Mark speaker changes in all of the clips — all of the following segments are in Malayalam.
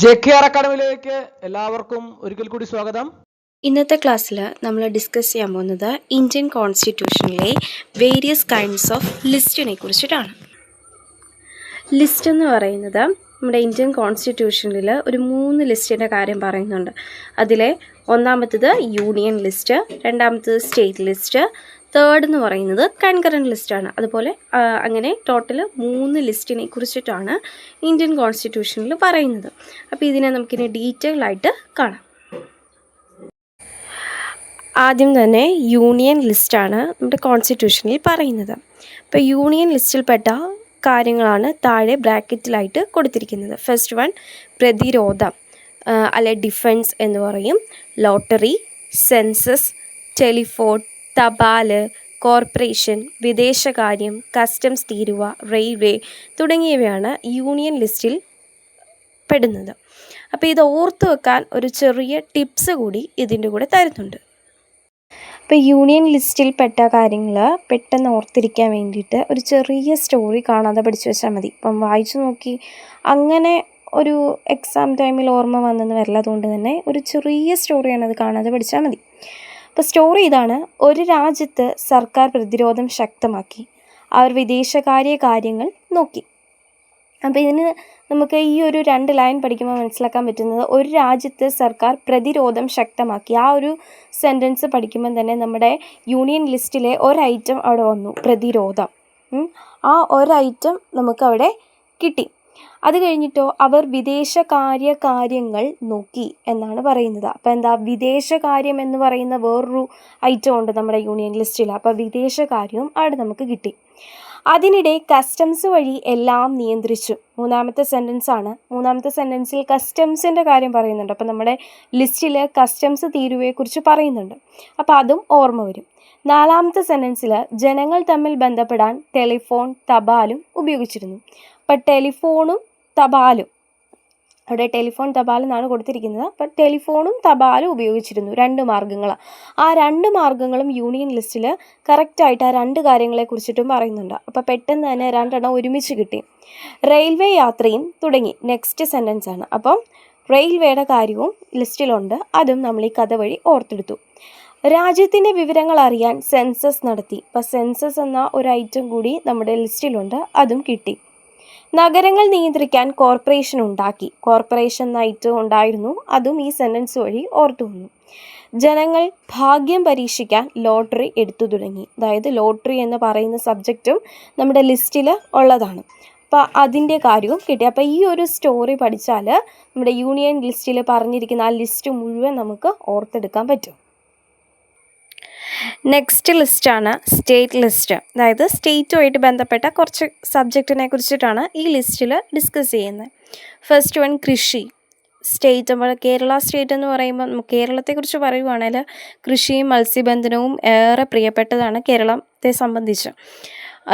Speaker 1: JKR അക്കാഡമിയിലേക്ക് എല്ലാവർക്കും ഒരിക്കൽ കൂടി സ്വാഗതം.
Speaker 2: ഇന്നത്തെ ക്ലാസ്സിൽ നമ്മൾ ഡിസ്കസ് ചെയ്യാൻ പോകുന്നത് ഇന്ത്യൻ കോൺസ്റ്റിറ്റ്യൂഷനിലെ വേരിയസ് കൈൻഡ്സ് ഓഫ് ലിസ്റ്റിനെ കുറിച്ചിട്ടാണ്. ലിസ്റ്റ് എന്ന് പറയുന്നത് നമ്മുടെ ഇന്ത്യൻ കോൺസ്റ്റിറ്റ്യൂഷനിൽ ഒരു 3 ലിസ്റ്റിൻ്റെ കാര്യം പറയുന്നുണ്ട്. അതിലെ ഒന്നാമത്തത് യൂണിയൻ ലിസ്റ്റ്, രണ്ടാമത്തത് സ്റ്റേറ്റ് ലിസ്റ്റ്, തേർഡ് എന്ന് പറയുന്നത് കൺകറൻറ്റ് ലിസ്റ്റാണ്. അതുപോലെ അങ്ങനെ ടോട്ടൽ 3 ലിസ്റ്റിനെ കുറിച്ചിട്ടാണ് ഇന്ത്യൻ കോൺസ്റ്റിറ്റ്യൂഷനിൽ പറയുന്നത്. അപ്പോൾ ഇതിനെ നമുക്കിനി ഡീറ്റെയിൽ ആയിട്ട് കാണാം. ആദ്യം തന്നെ യൂണിയൻ ലിസ്റ്റാണ് നമ്മുടെ കോൺസ്റ്റിറ്റ്യൂഷനിൽ പറയുന്നത്. അപ്പോൾ യൂണിയൻ ലിസ്റ്റിൽപ്പെട്ട കാര്യങ്ങളാണ് താഴെ ബ്രാക്കറ്റിലായിട്ട് കൊടുത്തിരിക്കുന്നത്. ഫസ്റ്റ് വൺ പ്രതിരോധം അല്ലെ ഡിഫൻസ് എന്ന് പറയും, ലോട്ടറി, സെൻസസ്, ടെലിഫോൺ, തപാൽ, കോർപ്പറേഷൻ, വിദേശകാര്യം, കസ്റ്റംസ് തീരുവ, റെയിൽവേ തുടങ്ങിയവയാണ് യൂണിയൻ ലിസ്റ്റിൽ പെടുന്നത്. അപ്പോൾ ഇത് ഓർത്ത് വെക്കാൻ ഒരു ചെറിയ ടിപ്സ് കൂടി ഇതിൻ്റെ കൂടെ തരുന്നുണ്ട്. അപ്പോൾ യൂണിയൻ ലിസ്റ്റിൽ പെട്ട കാര്യങ്ങൾ പെട്ടെന്ന് ഓർത്തിരിക്കാൻ വേണ്ടിയിട്ട് ഒരു ചെറിയ സ്റ്റോറി കാണാതെ പഠിച്ചു വെച്ചാൽ മതി. ഇപ്പം വായിച്ചു നോക്കി അങ്ങനെ ഒരു എക്സാം ടൈമിൽ ഓർമ്മ വന്നെന്ന് വരില്ല. അതുകൊണ്ട് തന്നെ ഒരു ചെറിയ സ്റ്റോറിയാണ്, അത് കാണാതെ പഠിച്ചാൽ മതി. അപ്പോൾ സ്റ്റോറി ഇതാണ്: ഒരു രാജ്യത്ത് സർക്കാർ പ്രതിരോധം ശക്തമാക്കി, അവർ വിദേശകാര്യ കാര്യങ്ങൾ നോക്കി. അപ്പോൾ ഇതിന് നമുക്ക് ഈ ഒരു 2 ലൈൻ പഠിക്കുമ്പോൾ മനസ്സിലാക്കാൻ പറ്റുന്നത്, ഒരു രാജ്യത്ത് സർക്കാർ പ്രതിരോധം ശക്തമാക്കി. ആ ഒരു സെൻറ്റൻസ് പഠിക്കുമ്പോൾ തന്നെ നമ്മുടെ യൂണിയൻ ലിസ്റ്റിലെ ഒരൈറ്റം അവിടെ വന്നു, പ്രതിരോധം. ആ ഒരൈറ്റം നമുക്കവിടെ കിട്ടി. അത് കഴിഞ്ഞിട്ടോ അവർ വിദേശകാര്യ കാര്യങ്ങൾ നോക്കി എന്നാണ് പറയുന്നത്. അപ്പോൾ എന്താ, വിദേശകാര്യം എന്ന് പറയുന്ന വേറൊരു ഐറ്റം ഉണ്ട് നമ്മുടെ യൂണിയൻ ലിസ്റ്റിൽ. അപ്പോൾ വിദേശകാര്യവും അവിടെ നമുക്ക് കിട്ടി. അതിനിടെ കസ്റ്റംസ് വഴി എല്ലാം നിയന്ത്രിച്ചു. മൂന്നാമത്തെ സെൻറ്റൻസിൽ കസ്റ്റംസിൻ്റെ കാര്യം പറയുന്നുണ്ട്. അപ്പോൾ നമ്മുടെ ലിസ്റ്റിൽ കസ്റ്റംസ് തീരുവയെക്കുറിച്ച് പറയുന്നുണ്ട്. അപ്പോൾ അതും ഓർമ്മ വരും. 4ാമത്തെ സെൻറ്റൻസിൽ ജനങ്ങൾ തമ്മിൽ ബന്ധപ്പെടാൻ ടെലിഫോൺ, തപാലും ഉപയോഗിച്ചിരുന്നു. അപ്പോൾ ടെലിഫോണും തപാലും, അവിടെ ടെലിഫോൺ, തപാൽ എന്നാണ് കൊടുത്തിരിക്കുന്നത്. അപ്പോൾ ടെലിഫോണും തപാലും ഉപയോഗിച്ചിരുന്നു, 2 മാർഗ്ഗങ്ങളാണ്. ആ 2 മാർഗ്ഗങ്ങളും യൂണിയൻ ലിസ്റ്റിൽ കറക്റ്റായിട്ട് ആ 2 കാര്യങ്ങളെ കുറിച്ചിട്ടും പറയുന്നുണ്ട്. അപ്പോൾ പെട്ടെന്ന് തന്നെ 2 ഒരുമിച്ച് കിട്ടി. റെയിൽവേ യാത്രയും തുടങ്ങി നെക്സ്റ്റ് സെൻറ്റൻസ് ആണ്. അപ്പം റെയിൽവേയുടെ കാര്യവും ലിസ്റ്റിലുണ്ട്, അതും നമ്മൾ ഈ കഥ വഴി ഓർത്തെടുത്തു. രാജ്യത്തിൻ്റെ വിവരങ്ങൾ അറിയാൻ സെൻസസ് നടത്തി. അപ്പോൾ സെൻസസ് എന്ന ഒരു ഐറ്റം കൂടി നമ്മുടെ ലിസ്റ്റിലുണ്ട്, അതും കിട്ടി. നഗരങ്ങൾ നിയന്ത്രിക്കാൻ കോർപ്പറേഷൻ ഉണ്ടാക്കി. കോർപ്പറേഷൻ എന്ന ഐറ്റം ഉണ്ടായിരുന്നു, അതും ഈ സെൻറ്റൻസ് വഴി ഓർത്തു വന്നു. ജനങ്ങൾ ഭാഗ്യം പരീക്ഷിക്കാൻ ലോട്ടറി എടുത്തു തുടങ്ങി. അതായത് ലോട്ടറി എന്ന് പറയുന്ന സബ്ജക്റ്റും നമ്മുടെ ലിസ്റ്റിൽ ഉള്ളതാണ്. അപ്പോൾ അതിൻ്റെ കാര്യവും കിട്ടി. അപ്പോൾ ഈ ഒരു സ്റ്റോറി പഠിച്ചാൽ നമ്മുടെ യൂണിയൻ ലിസ്റ്റിൽ പറഞ്ഞിരിക്കുന്ന ആ ലിസ്റ്റ് മുഴുവൻ നമുക്ക് ഓർത്തെടുക്കാൻ പറ്റും. നെക്സ്റ്റ് ലിസ്റ്റാണ് സ്റ്റേറ്റ് ലിസ്റ്റ്. അതായത് സ്റ്റേറ്റുമായിട്ട് ബന്ധപ്പെട്ട കുറച്ച് സബ്ജക്റ്റിനെ കുറിച്ചിട്ടാണ് ഈ ലിസ്റ്റിൽ ഡിസ്കസ് ചെയ്യുന്നത്. ഫസ്റ്റ് വൺ കൃഷി. സ്റ്റേറ്റ്, നമ്മൾ കേരള സ്റ്റേറ്റ് എന്ന് പറയുമ്പോൾ കേരളത്തെക്കുറിച്ച് പറയുവാണെങ്കിൽ കൃഷിയും മത്സ്യബന്ധനവും ഏറെ പ്രിയപ്പെട്ടതാണ് കേരളത്തെ സംബന്ധിച്ച്.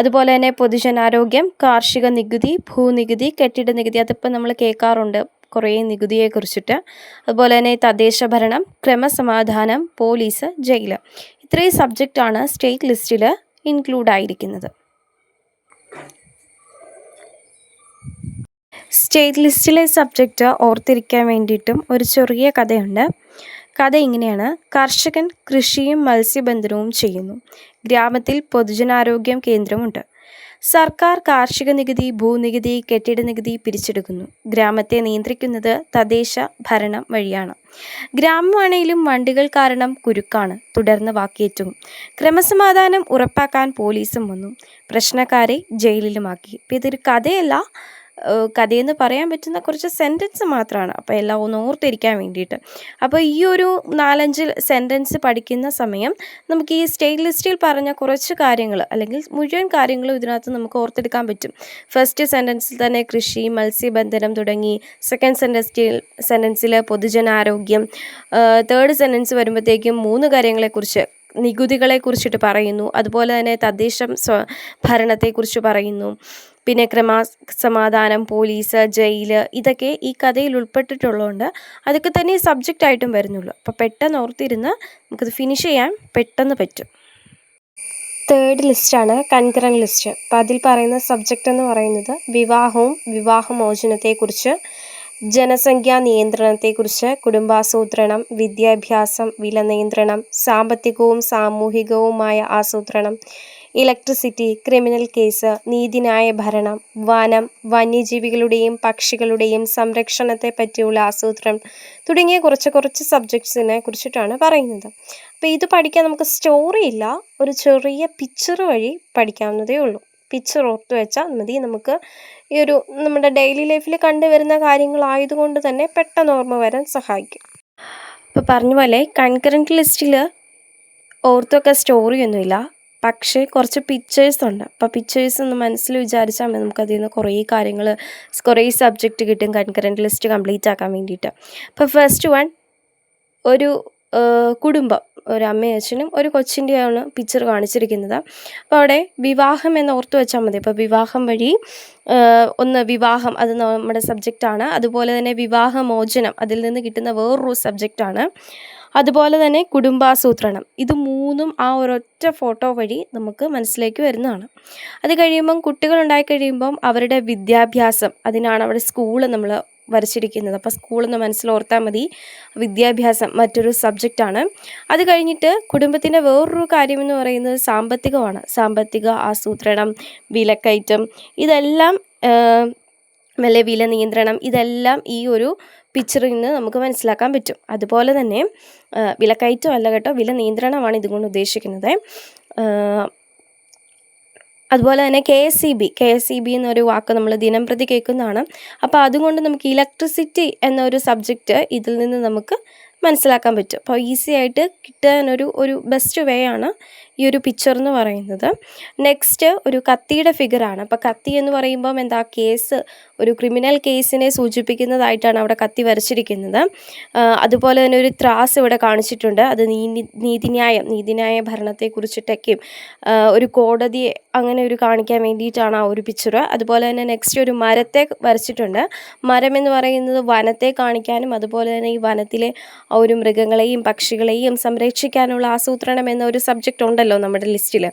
Speaker 2: അതുപോലെ തന്നെ പൊതുജനാരോഗ്യം, കാർഷിക നികുതി, ഭൂനികുതി, കെട്ടിട നികുതി, അതിപ്പോൾ നമ്മൾ കേൾക്കാറുണ്ട് കുറേ നികുതിയെക്കുറിച്ചിട്ട്. അതുപോലെ തന്നെ തദ്ദേശ ഭരണം, ക്രമസമാധാനം, പോലീസ്, ജയിൽ, ഇത്രയും സബ്ജക്റ്റാണ് സ്റ്റേറ്റ് ലിസ്റ്റിൽ ഇൻക്ലൂഡ് ആയിരിക്കുന്നത്. സ്റ്റേറ്റ് ലിസ്റ്റിലെ സബ്ജക്റ്റ് ഓർത്തിരിക്കാൻ വേണ്ടിയിട്ടും ഒരു ചെറിയ കഥയുണ്ട്. കഥ ഇങ്ങനെയാണ്: കർഷകൻ കൃഷിയും മത്സ്യബന്ധനവും ചെയ്യുന്നു. ഗ്രാമത്തിൽ പൊതുജനാരോഗ്യം കേന്ദ്രമുണ്ട്. സർക്കാർ കാർഷിക നികുതി, ഭൂനികുതി, കെട്ടിട നികുതി പിരിച്ചെടുക്കുന്നു. ഗ്രാമത്തെ നിയന്ത്രിക്കുന്നത് തദ്ദേശ ഭരണം വഴിയാണ്. ഗ്രാമമാണെങ്കിലും വണ്ടികൾ കാരണം കുരുക്കാണ്. തുടർന്ന് വാക്കേറ്റവും. ക്രമസമാധാനം ഉറപ്പാക്കാൻ പോലീസും വന്നു. പ്രശ്നക്കാരെ ജയിലിലുമാക്കി. അപ്പോൾ ഇതൊരു കഥയല്ല, കഥയെന്ന് പറയാൻ പറ്റുന്ന കുറച്ച് സെൻറ്റൻസ് മാത്രമാണ്. അപ്പോൾ എല്ലാം ഒന്ന് ഓർത്തിരിക്കാൻ വേണ്ടിയിട്ട്. അപ്പോൾ ഈ ഒരു 4-5 സെൻറ്റൻസ് പഠിക്കുന്ന സമയം നമുക്ക് ഈ സ്റ്റേറ്റ് ലിസ്റ്റിൽ പറഞ്ഞ കുറച്ച് കാര്യങ്ങൾ അല്ലെങ്കിൽ മുഴുവൻ കാര്യങ്ങളും ഇതിനകത്ത് നമുക്ക് ഓർത്തെടുക്കാൻ പറ്റും. ഫസ്റ്റ് സെൻറ്റൻസിൽ തന്നെ കൃഷി, മത്സ്യബന്ധനം തുടങ്ങി. സെക്കൻഡ് സെൻറ്റൻസിൽ പൊതുജനാരോഗ്യം. തേർഡ് സെൻറ്റൻസ് വരുമ്പോഴത്തേക്കും 3 കാര്യങ്ങളെക്കുറിച്ച്, നികുതികളെക്കുറിച്ചിട്ട് പറയുന്നു. അതുപോലെ തന്നെ തദ്ദേശ ഭരണത്തെക്കുറിച്ച് പറയുന്നു. പിന്നെ ക്രമസമാധാനം, പോലീസ്, ജയിൽ, ഇതൊക്കെ ഈ കഥയിൽ ഉൾപ്പെട്ടിട്ടുള്ളതുകൊണ്ട് അതൊക്കെ തന്നെ സബ്ജക്റ്റായിട്ടും വരുന്നുള്ളൂ. അപ്പോൾ പെട്ടെന്ന് ഓർത്തിരുന്ന് നമുക്കത് ഫിനിഷ് ചെയ്യാൻ പെട്ടെന്ന് പറ്റും. തേർഡ് ലിസ്റ്റാണ് കൺകറൻറ്റ് ലിസ്റ്റ്. അപ്പോൾ അതിൽ പറയുന്ന സബ്ജക്റ്റ് എന്ന് പറയുന്നത് വിവാഹവും വിവാഹമോചനത്തെക്കുറിച്ച്, ജനസംഖ്യാ നിയന്ത്രണത്തെക്കുറിച്ച് കുടുംബാസൂത്രണം, വിദ്യാഭ്യാസം, വില നിയന്ത്രണം, സാമ്പത്തികവും സാമൂഹികവുമായ ആസൂത്രണം, ഇലക്ട്രിസിറ്റി, ക്രിമിനൽ കേസ്, നീതിന്യായ ഭരണം, വനം, വന്യജീവികളുടെയും പക്ഷികളുടെയും സംരക്ഷണത്തെ പറ്റിയുള്ള ആസൂത്രണം തുടങ്ങിയ കുറച്ച് സബ്ജക്ട്സിനെ കുറിച്ചിട്ടാണ് പറയുന്നത്. അപ്പോൾ ഇത് പഠിക്കാൻ നമുക്ക് സ്റ്റോറി ഇല്ല, ഒരു ചെറിയ പിക്ചർ വഴി പഠിക്കാവുന്നതേ ഉള്ളൂ. പിക്ചർ ഓർത്ത് വെച്ചാൽ മതി. നമുക്ക് ഈ ഒരു നമ്മുടെ ഡെയിലി ലൈഫിൽ കണ്ടുവരുന്ന കാര്യങ്ങളായതുകൊണ്ട് തന്നെ പെട്ടെന്ന് ഓർമ്മ വരാൻ സഹായിക്കും. ഇപ്പോൾ പറഞ്ഞ പോലെ കൺകറൻറ്റ് ലിസ്റ്റിൽ ഓർത്തൊക്കെ സ്റ്റോറിയൊന്നുമില്ല, പക്ഷേ കുറച്ച് പിക്ചേഴ്സ് ഉണ്ട്. അപ്പോൾ പിക്ചേഴ്സ് ഒന്ന് മനസ്സിൽ വിചാരിച്ചാൽ മതി, നമുക്കതിൽ നിന്ന് കുറേ സബ്ജക്റ്റ് കിട്ടും കൺകറൻറ്റ് ലിസ്റ്റ് കംപ്ലീറ്റ് ആക്കാൻ വേണ്ടിയിട്ട്. അപ്പോൾ ഫസ്റ്റ് വൺ, ഒരു കുടുംബം, ഒരു അമ്മയും അച്ഛനും ഒരു കൊച്ചിൻ്റെയാണ് പിക്ചർ കാണിച്ചിരിക്കുന്നത്. അപ്പോൾ അവിടെ വിവാഹം എന്ന് ഓർത്ത് വെച്ചാൽ മതി. അപ്പോൾ വിവാഹം വഴി വിവാഹം അത് നമ്മുടെ സബ്ജക്റ്റാണ്. അതുപോലെ തന്നെ വിവാഹമോചനം അതിൽ നിന്ന് കിട്ടുന്ന വേറൊരു സബ്ജക്റ്റാണ്. അതുപോലെ തന്നെ കുടുംബാസൂത്രണം, ഇത് മൂന്നും ആ ഒരൊറ്റ ഫോട്ടോ വഴി നമുക്ക് മനസ്സിലേക്ക് വരുന്നതാണ്. അത് കഴിയുമ്പം കുട്ടികളുണ്ടായി കഴിയുമ്പം അവരുടെ വിദ്യാഭ്യാസം, അതിനാണ് അവിടെ സ്കൂൾ നമ്മൾ വരച്ചിരിക്കുന്നത്. അപ്പോൾ സ്കൂളെന്ന് മനസ്സിലോർത്താൽ മതി. വിദ്യാഭ്യാസം മറ്റൊരു സബ്ജക്റ്റാണ്. അത് കഴിഞ്ഞിട്ട് കുടുംബത്തിൻ്റെ വേറൊരു കാര്യമെന്ന് പറയുന്നത് സാമ്പത്തികമാണ്. സാമ്പത്തിക ആസൂത്രണം, വിലക്കയറ്റം, ഇതെല്ലാം വില നിയന്ത്രണം, ഇതെല്ലാം ഈ ഒരു പിക്ചറിൽ നിന്ന് നമുക്ക് മനസ്സിലാക്കാൻ പറ്റും. അതുപോലെ തന്നെ വിലക്കയറ്റം അല്ല കേട്ടോ, വില നിയന്ത്രണമാണ് ഇതുകൊണ്ട് ഉദ്ദേശിക്കുന്നത്. അതുപോലെ തന്നെ KSEB എന്നൊരു വാക്ക് നമ്മൾ ദിനം പ്രതി കേൾക്കുന്നതാണ്. അപ്പോൾ അതുകൊണ്ട് നമുക്ക് ഇലക്ട്രിസിറ്റി എന്നൊരു സബ്ജക്റ്റ് ഇതിൽ നിന്ന് നമുക്ക് മനസ്സിലാക്കാൻ പറ്റും. അപ്പോൾ ഈസി ആയിട്ട് കിട്ടാനൊരു ബെസ്റ്റ് വേ ആണ് ഈ ഒരു പിക്ചർ എന്ന് പറയുന്നത്. നെക്സ്റ്റ് ഒരു കത്തിയുടെ ഫിഗറാണ്. അപ്പോൾ കത്തി എന്ന് പറയുമ്പം എന്താ, ഒരു ക്രിമിനൽ കേസിനെ സൂചിപ്പിക്കുന്നതായിട്ടാണ് അവിടെ കത്തി അതുപോലെ തന്നെ ഒരു ത്രാസ് ഇവിടെ കാണിച്ചിട്ടുണ്ട്. അത് നീതിന്യായ ഭരണത്തെക്കുറിച്ചിട്ടൊക്കെയും ഒരു കോടതിയെ അങ്ങനെ ഒരു കാണിക്കാൻ വേണ്ടിയിട്ടാണ് ആ ഒരു പിക്ചർ. അതുപോലെ തന്നെ നെക്സ്റ്റ് ഒരു മരത്തെ വരച്ചിട്ടുണ്ട്. മരം എന്ന് പറയുന്നത് വനത്തെ കാണിക്കാനും അതുപോലെ തന്നെ ഈ വനത്തിലെ ആ ഒരു മൃഗങ്ങളെയും പക്ഷികളെയും സംരക്ഷിക്കാനുള്ള ആസൂത്രണം എന്നൊരു സബ്ജക്റ്റ് ഉണ്ടല്ലോ നമ്മുടെ ലിസ്റ്റിൽ.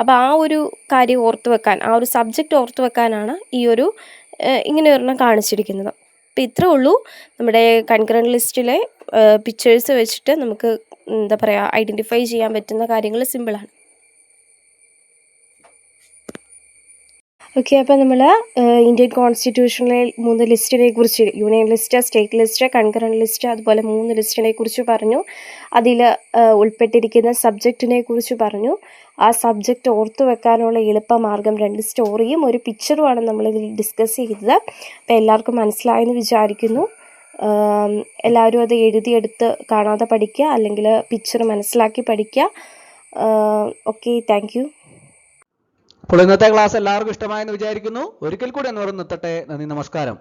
Speaker 2: അപ്പോൾ ആ ഒരു കാര്യം ഓർത്തു വെക്കാൻ, ആ ഒരു സബ്ജക്റ്റ് ഓർത്തു വെക്കാനാണ് ഈ ഒരു ഇങ്ങനെ ഒരെണ്ണം കാണിച്ചിരിക്കുന്നത്. അപ്പോൾ ഇത്രേ ഉള്ളൂ. നമ്മുടെ കൺകറൻറ്റ് ലിസ്റ്റിലെ പിക്ചേഴ്സ് വെച്ചിട്ട് നമുക്ക് ഐഡൻറ്റിഫൈ ചെയ്യാൻ പറ്റുന്ന കാര്യങ്ങൾ സിമ്പിളാണ്. ഓക്കെ, അപ്പോൾ നമ്മൾ ഇന്ത്യൻ കോൺസ്റ്റിറ്റ്യൂഷനിലെ 3 ലിസ്റ്റിനെ കുറിച്ച്, union list, state list, concurrent list, അതുപോലെ 3 ലിസ്റ്റിനെ കുറിച്ച് പറഞ്ഞു. അതിൽ ഉൾപ്പെട്ടിരിക്കുന്ന സബ്ജക്റ്റിനെ കുറിച്ച് പറഞ്ഞു. ആ സബ്ജക്റ്റ് ഓർത്തു വെക്കാനുള്ള എളുപ്പമാർഗം 2 സ്റ്റോറിയും ഒരു പിക്ചറുമാണ് നമ്മളിതിൽ ഡിസ്കസ് ചെയ്തത്. അപ്പോൾ എല്ലാവർക്കും മനസ്സിലായെന്ന് വിചാരിക്കുന്നു. എല്ലാവരും അത് എഴുതിയെടുത്ത് കാണാതെ പഠിക്കുക, അല്ലെങ്കിൽ പിക്ചർ മനസ്സിലാക്കി പഠിക്കുക. Okay, thank you.
Speaker 1: അപ്പോൾ ഇന്നത്തെ ക്ലാസ് എല്ലാവർക്കും ഇഷ്ടമായെന്ന് വിചാരിക്കുന്നു. ഒരിക്കൽ കൂടി നിർത്തട്ടെ. നന്ദി, നമസ്കാരം.